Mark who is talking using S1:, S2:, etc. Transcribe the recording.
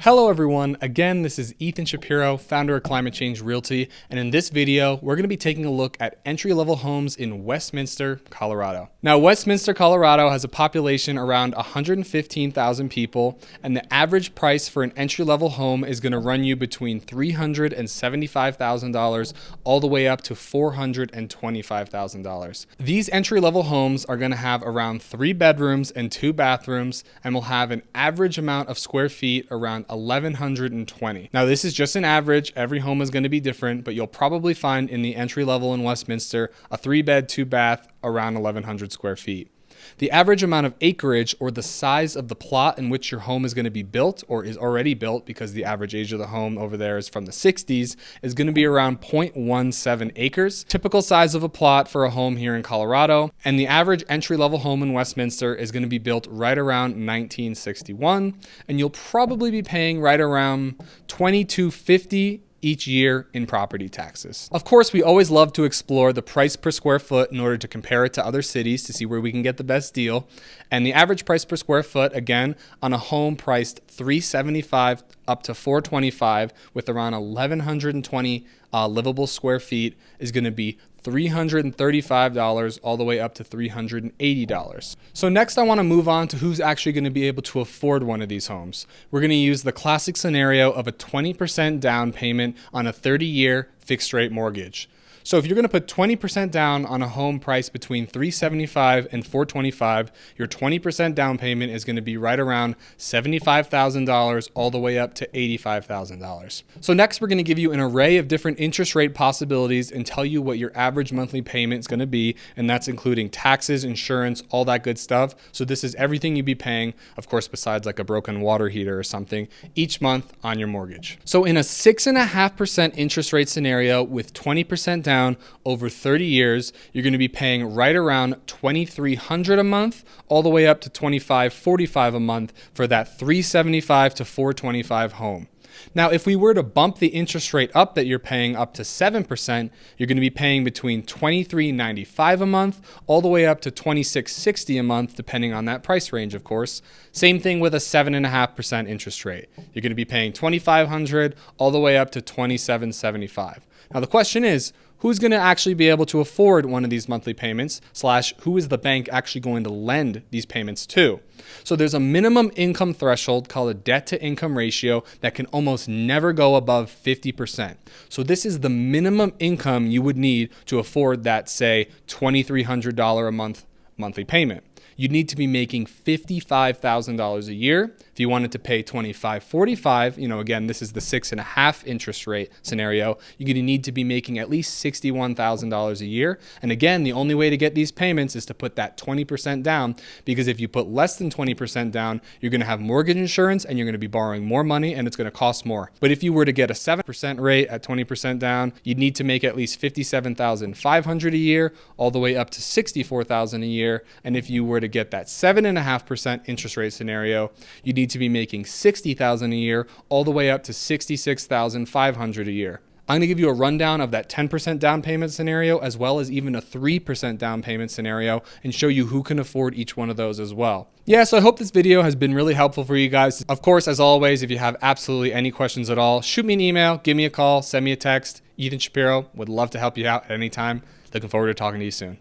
S1: Hello everyone, again this is Ethan Shapiro, founder of Climate Change Realty, and in this video we're going to be taking a look at entry-level homes in Westminster, Colorado. Now Westminster, Colorado has a population around 115,000 people, and the average price for an entry-level home is going to run you between $375,000 all the way up to $425,000. These entry-level homes are going to have around 3 bedrooms and 2 bathrooms and will have an average amount of square feet around 1,120. Now this is just an average, every home is going to be different, but you'll probably find in the entry level in Westminster a 3-bed, 2-bath around 1,100 square feet. The average amount of acreage, or the size of the plot in which your home is going to be built or is already built, because the average age of the home over there is from the 60s, is going to be around 0.17 acres. Typical size of a plot for a home here in Colorado, and the average entry-level home in Westminster is going to be built right around 1961, and you'll probably be paying right around $2,250 each year in property taxes. Of course, we always love to explore the price per square foot in order to compare it to other cities to see where we can get the best deal. And the average price per square foot, again, on a home priced $375 up to $425 with around 1,120 livable square feet, is going to be $335 all the way up to $380. So next I want to move on to who's actually going to be able to afford one of these homes. We're going to use the classic scenario of a 20% down payment on a 30-year fixed rate mortgage. So if you're going to put 20% down on a home price between $375 and $425, your 20% down payment is going to be right around $75,000 all the way up to $85,000. So next we're going to give you an array of different interest rate possibilities and tell you what your average monthly payment is going to be, and that's including taxes, insurance, all that good stuff. So this is everything you'd be paying, of course, besides like a broken water heater or something, each month on your mortgage. So in a 6.5% interest rate scenario with 20% down over 30 years, you're going to be paying right around $2,300 a month all the way up to $2,545 a month for that $375 to $425 home. Now, if we were to bump the interest rate up that you're paying up to 7%, you're going to be paying between $2,395 a month all the way up to $2,660 a month, depending on that price range, of course. Same thing with a 7.5% interest rate. You're going to be paying $2,500 all the way up to $2,775. Now, the question is, who's going to actually be able to afford one of these monthly payments, / who is the bank actually going to lend these payments to? So there's a minimum income threshold called a debt to income ratio that can almost never go above 50%. So this is the minimum income you would need to afford that, say, $2,300 a month monthly payment. You'd need to be making $55,000 a year. If you wanted to pay $2,545, again, this is the 6.5 interest rate scenario, you're going to need to be making at least $61,000 a year. And again, the only way to get these payments is to put that 20% down, because if you put less than 20% down, you're going to have mortgage insurance and you're going to be borrowing more money and it's going to cost more. But if you were to get a 7% rate at 20% down, you'd need to make at least $57,500 a year, all the way up to $64,000 a year. And if you were to get that 7.5% interest rate scenario, you need to be making $60,000 a year, all the way up to $66,500 a year. I'm going to give you a rundown of that 10% down payment scenario, as well as even a 3% down payment scenario, and show you who can afford each one of those as well. Yeah, so I hope this video has been really helpful for you guys. Of course, as always, if you have absolutely any questions at all, shoot me an email, give me a call, send me a text. Ethan Shapiro, would love to help you out at any time. Looking forward to talking to you soon.